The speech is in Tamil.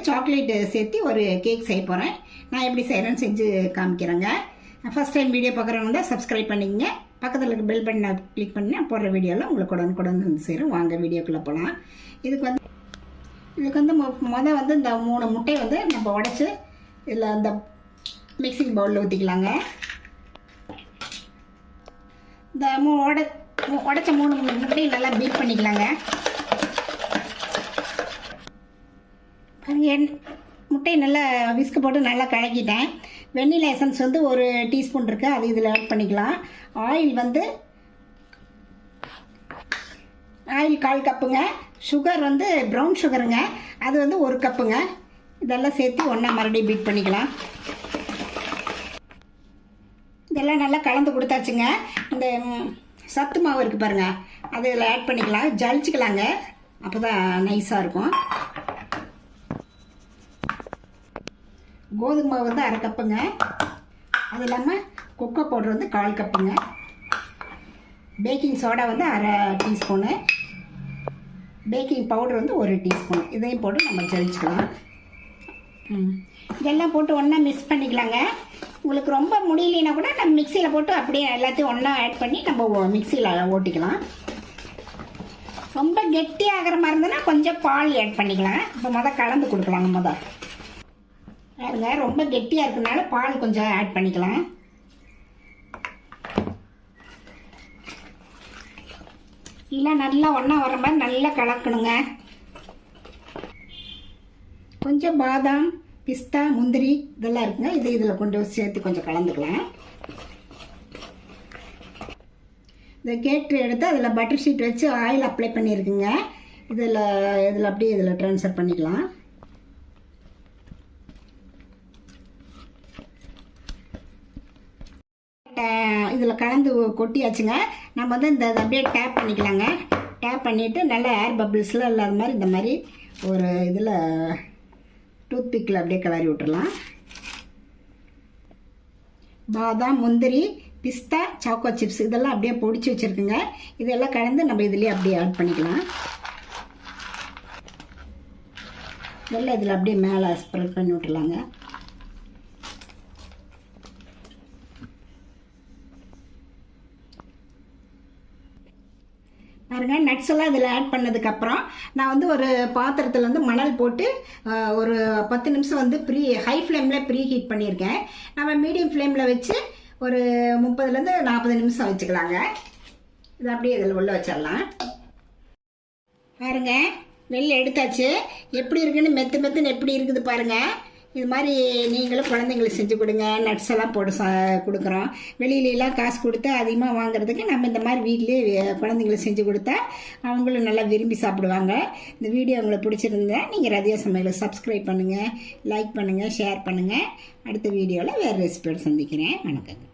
சாக்லேட் சேர்த்து ஒரு கேக் செய்ய போகிறேன். நான் எப்படி செய்கிறேன்னு செஞ்சு காமிக்கிறேங்க. ஃபஸ்ட் டைம் வீடியோ பார்க்குறவங்க சப்ஸ்கிரைப் பண்ணிக்கங்க. பக்கத்தில் இருக்க பெல் பட்டனை கிளிக் பண்ணி நான் போடுற வீடியோவில் உங்களுக்கு உடனுக்குடன் வந்து சேரும். வாங்க வீடியோக்குள்ளே போகலாம். இதுக்கு வந்து மொதல் வந்து இந்த 3 முட்டையை வந்து நம்ம உடச்சி இதில் அந்த மிக்சிங் பவுலில் ஊற்றிக்கலாங்க. இந்த உடச்ச 3 முட்டையை நல்லா பீட் பண்ணிக்கலாங்க. முட்டையை நல்லா விஸ்கு போட்டு நல்லா கலக்கிட்டேன். வெண்ணிலா எசன்ஸ் வந்து 1 டீஸ்பூன் இருக்குது, அது இதில் ஆட் பண்ணிக்கலாம். ஆயில் 1/4 கப்புங்க. சுகர் வந்து ப்ரௌன் சுகருங்க, அது வந்து 1 கப்புங்க. இதெல்லாம் சேர்த்து ஒன்றா மறுபடியும் பீட் பண்ணிக்கலாம். இதெல்லாம் நல்லா கலந்து கொடுத்தாச்சுங்க. இந்த சத்து மாவு இருக்குது பாருங்கள், அது இதில் ஆட் பண்ணிக்கலாம். ஜலிச்சுக்கலாங்க, அப்போ தான் நைஸாக இருக்கும். கோதுமை மாவு வந்து 1/2 கப்புங்க. அது இல்லாமல் கொக்கோ பவுடர் வந்து 1/4 கப்புங்க. பேக்கிங் சோடா வந்து 1/2 டீஸ்பூனு. பேக்கிங் பவுடர் வந்து 1 டீஸ்பூன். இதையும் போட்டு நம்ம ஜலிச்சுக்கலாம். இதெல்லாம் போட்டு ஒன்றா மிக்ஸ் பண்ணிக்கலாங்க. உங்களுக்கு ரொம்ப முடியலைன்னா கூட நம்ம மிக்சியில் போட்டு அப்படியே எல்லாத்தையும் ஒன்றா ஆட் பண்ணி நம்ம மிக்சியில் ஓட்டிக்கலாம். ரொம்ப கெட்டியாகிற மாதிரி இருந்ததுன்னா கொஞ்சம் பால் ஆட் பண்ணிக்கலாம். இப்போ கலந்து கொடுக்கலாங்க. பாருங்க, ரொம்ப கெட்டியாக இருக்கிறதுனால பால் கொஞ்சம் ஆட் பண்ணிக்கலாம். இல்லை நல்லா ஒன்றா வர மாதிரி நல்லா கலக்கணுங்க. கொஞ்சம் பாதாம், பிஸ்தா, முந்திரி இதெல்லாம் இருக்குங்க. இதில் கொண்டு சேர்த்து கொஞ்சம் கலந்துக்கலாம். இந்த கேக் எடுத்து அதில் பட்டர் ஷீட் வச்சு ஆயில் அப்ளை பண்ணியிருக்குங்க. இதில் அப்படியே இதில் ட்ரான்ஸ்ஃபர் பண்ணிக்கலாம். இதில் கலந்து கொட்டியாச்சுங்க. நம்ம வந்து இந்த அப்படியே டேப் பண்ணிக்கலாங்க. டேப் பண்ணிவிட்டு நல்லா ஏர் பபிள்ஸ்லாம் இல்லாத மாதிரி இந்த மாதிரி ஒரு இதில் டூத்பிக்கில் அப்படியே கிளறி விட்டுடலாம். பாதாம், முந்திரி, பிஸ்தா, சாக்கோ சிப்ஸ் இதெல்லாம் அப்படியே பொடிச்சு வச்சுருக்குங்க. இதெல்லாம் கலந்து நம்ம இதுலேயே அப்படியே ஆட் பண்ணிக்கலாம். இதெல்லாம் இதில் அப்படியே மேலே ஸ்ப்ரெட் பண்ணி விட்டுலாங்க. பாருங்க, நட்ஸ் எல்லாம் இதில் ஆட் பண்ணதுக்கப்புறம் நான் வந்து ஒரு பாத்திரத்தில் வந்து மணல் போட்டு ஒரு 10 நிமிஷம் வந்து ஹை ஃப்ளேமில் ப்ரீ ஹீட் பண்ணியிருக்கேன். நம்ம மீடியம் ஃப்ளேமில் வச்சு ஒரு 30லேருந்து 40 நிமிஷம் வச்சுக்கலாங்க. இது அப்படியே இதில் உள்ள வச்சிடலாம். பாருங்க, வெளில எடுத்தாச்சு. எப்படி இருக்குன்னு மெத்துன்னு எப்படி இருக்குது பாருங்கள். இது மாதிரி நீங்களும் குழந்தைங்களுக்கு செஞ்சு கொடுங்க. நட்ஸ் எல்லாம் போட்டு கொடுக்குறோம். வெளியிலலாம் காசு கொடுத்து அதிகமாக வாங்குறதுக்கு நம்ம இந்த மாதிரி வீட்லேயே குழந்தைங்களுக்கு செஞ்சு கொடுத்தா அவங்களும் நல்லா விரும்பி சாப்பிடுவாங்க. இந்த வீடியோ உங்களுக்கு பிடிச்சிருந்தா நீங்கள் ரதியா சமையலை சப்ஸ்கிரைப் பண்ணுங்கள், லைக் பண்ணுங்கள், ஷேர் பண்ணுங்கள். அடுத்த வீடியோவில் வேறு ரெசிபியோடு சந்திக்கிறேன். வணக்கங்க.